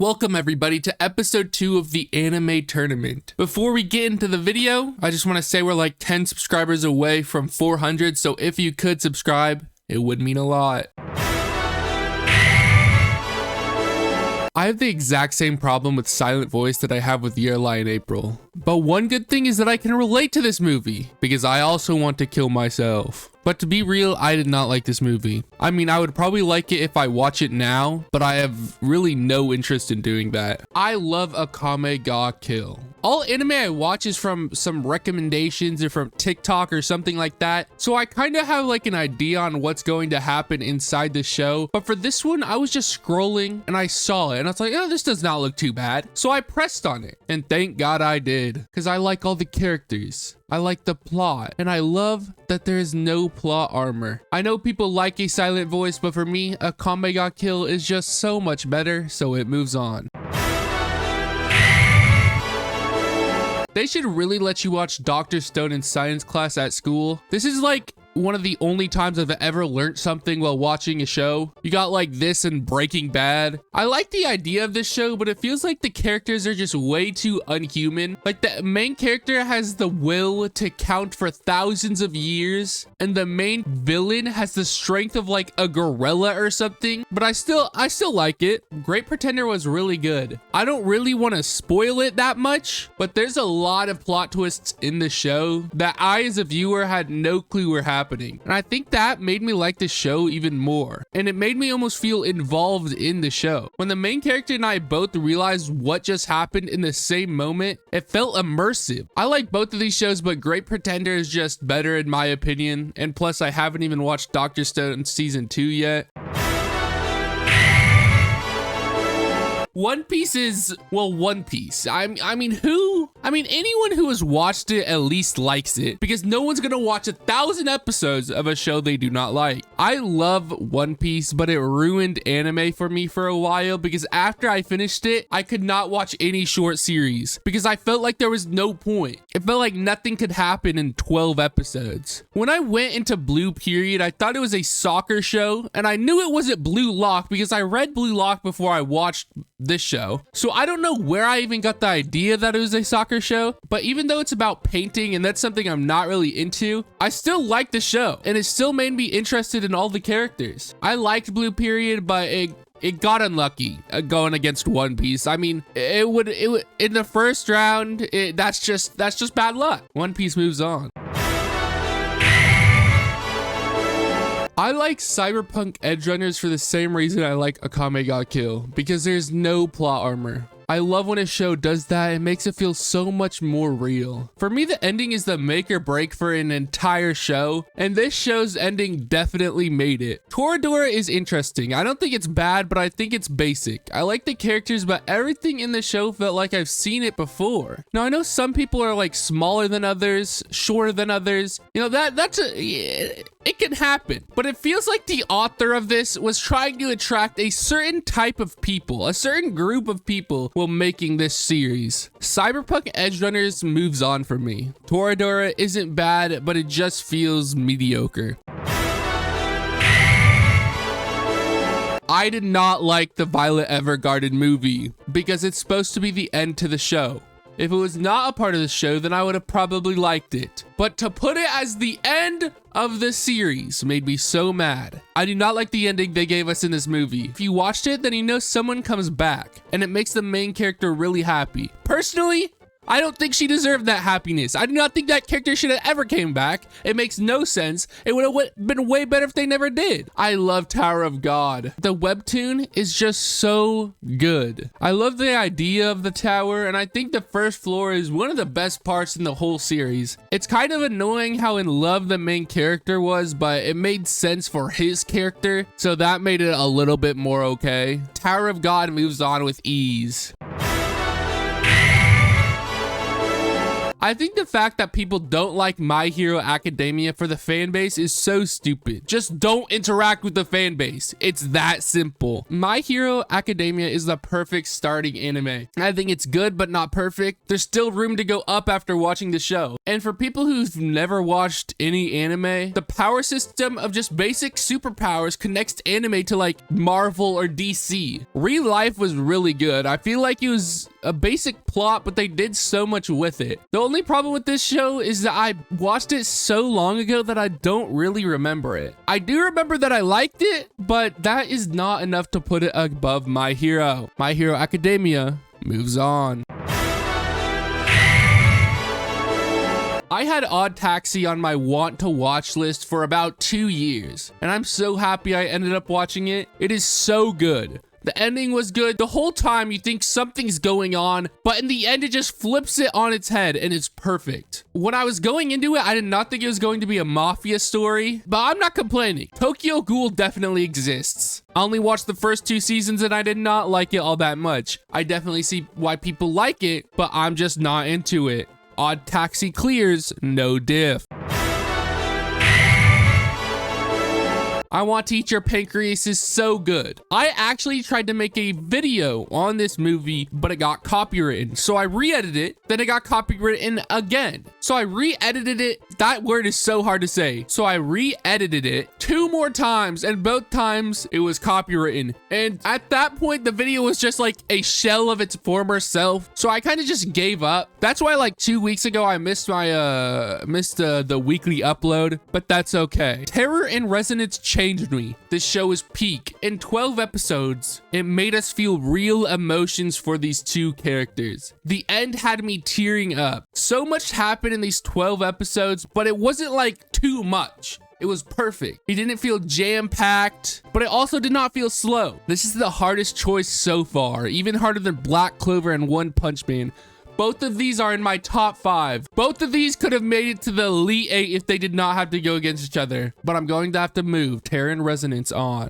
Welcome everybody to episode 2 of the anime tournament. Before we get into the video, I just want to say we're like 10 subscribers away from 400, so if you could subscribe, it would mean a lot. I have the exact same problem with Silent Voice that I have with Year Lie in April. But one good thing is that I can relate to this movie, because I also want to kill myself. But to be real, I did not like this movie. I mean, I would probably like it if I watch it now, but I have really no interest in doing that. I love Akame ga Kill. All anime I watch is from some recommendations or from TikTok or something like that, so I kind of have like an idea on what's going to happen inside the show. But for this one, I was just scrolling and I saw it and I was like, oh, this does not look too bad. So I pressed on it, and thank God I did, because I like all the characters. I like the plot, and I love that there is no plot armor. I know people like a Silent Voice, but for me, Akame ga Kill is just so much better, so it moves on. They should really let you watch Dr. Stone in science class at school. This is like one of the only times I've ever learned something while watching a show. You got like this and Breaking Bad. I like the idea of this show, but it feels like the characters are just way too unhuman. Like the main character has the will to count for thousands of years, and the main villain has the strength of like a gorilla or something. But I still like it. Great Pretender was really good. I don't really want to spoil it that much, but there's a lot of plot twists in the show that I as a viewer had no clue were happening. And I think that made me like the show even more. And it made me almost feel involved in the show. When the main character and I both realized what just happened in the same moment, it felt immersive. I like both of these shows, but Great Pretender is just better in my opinion. And plus, I haven't even watched Dr. Stone season 2 yet. One Piece is, well, One Piece. I mean, anyone who has watched it at least likes it, because no one's gonna watch 1,000 episodes of a show they do not like. I love One Piece, but it ruined anime for me for a while, because after I finished it, I could not watch any short series because I felt like there was no point. It felt like nothing could happen in 12 episodes. When I went into Blue Period, I thought it was a soccer show, and I knew it wasn't Blue Lock because I read Blue Lock before I watched this show. So I don't know where I even got the idea that it was a soccer show, but even though it's about painting and that's something I'm not really into, I still like the show, and it still made me interested in all the characters. I liked Blue Period, but it got unlucky going against One Piece. I mean, it would in the first round, that's just bad luck. One Piece moves on. I like Cyberpunk Edgerunners for the same reason I like Akame ga Kill, because there's no plot armor. I love when a show does that. It makes it feel so much more real. For me, the ending is the make or break for an entire show, and this show's ending definitely made it. Toradora is interesting. I don't think it's bad, but I think it's basic. I like the characters, but everything in the show felt like I've seen it before. Now, I know some people are like smaller than others, shorter than others. You know, it can happen, but it feels like the author of this was trying to attract a certain type of people, a certain group of people while making this series. Cyberpunk Edgerunners moves on for me. Toradora isn't bad, but it just feels mediocre. I did not like the Violet Evergarden movie because it's supposed to be the end to the show. If it was not a part of the show, then I would have probably liked it. But to put it as the end of the series made me so mad. I do not like the ending they gave us in this movie. If you watched it, then you know someone comes back, and it makes the main character really happy. Personally, I don't think she deserved that happiness. I do not think that character should have ever came back. It makes no sense. It would have been way better if they never did. I love Tower of God. The webtoon is just so good. I love the idea of the tower, and I think the first floor is one of the best parts in the whole series. It's kind of annoying how in love the main character was, but it made sense for his character, so that made it a little bit more okay. Tower of God moves on with ease. I think the fact that people don't like My Hero Academia for the fan base is so stupid. Just don't interact with the fan base. It's that simple. My Hero Academia is the perfect starting anime. I think it's good, but not perfect. There's still room to go up after watching the show. And for people who've never watched any anime, the power system of just basic superpowers connects anime to like Marvel or DC. Real Life was really good. I feel like it was a basic plot, but they did so much with it. The only problem with this show is that I watched it so long ago that I don't really remember it. I do remember that I liked it, but that is not enough to put it above My Hero. My Hero Academia moves on. I had Odd Taxi on my want to watch list for about 2 years, and I'm so happy I ended up watching it. It is so good. The ending was good. The whole time you think something's going on, but in the end it just flips it on its head and it's perfect. When I was going into it, I did not think it was going to be a mafia story, but I'm not complaining. Tokyo Ghoul definitely exists. I only watched the first 2 seasons and I did not like it all that much. I definitely see why people like it, but I'm just not into it. Odd Taxi clears, no diff. I Want to Eat Your Pancreas is so good. I actually tried to make a video on this movie, but it got copywritten. So I re-edited it, then it got copywritten again. So I re-edited it. That word is so hard to say. So I re-edited it 2 more times, and both times it was copywritten. And at that point, the video was just like a shell of its former self. So I kind of just gave up. That's why like 2 weeks ago, I missed my, the weekly upload, but that's okay. Terror in Resonance changed me. This show is peak. In 12 episodes, it made us feel real emotions for these 2 characters. The end had me tearing up. So much happened in these 12 episodes, but it wasn't like too much. It was perfect. It didn't feel jam-packed, but it also did not feel slow. This is the hardest choice so far, even harder than Black Clover and One Punch Man. Both of these are in my top 5. Both of these could have made it to the Elite 8 if they did not have to go against each other. But I'm going to have to move Terror in Resonance on.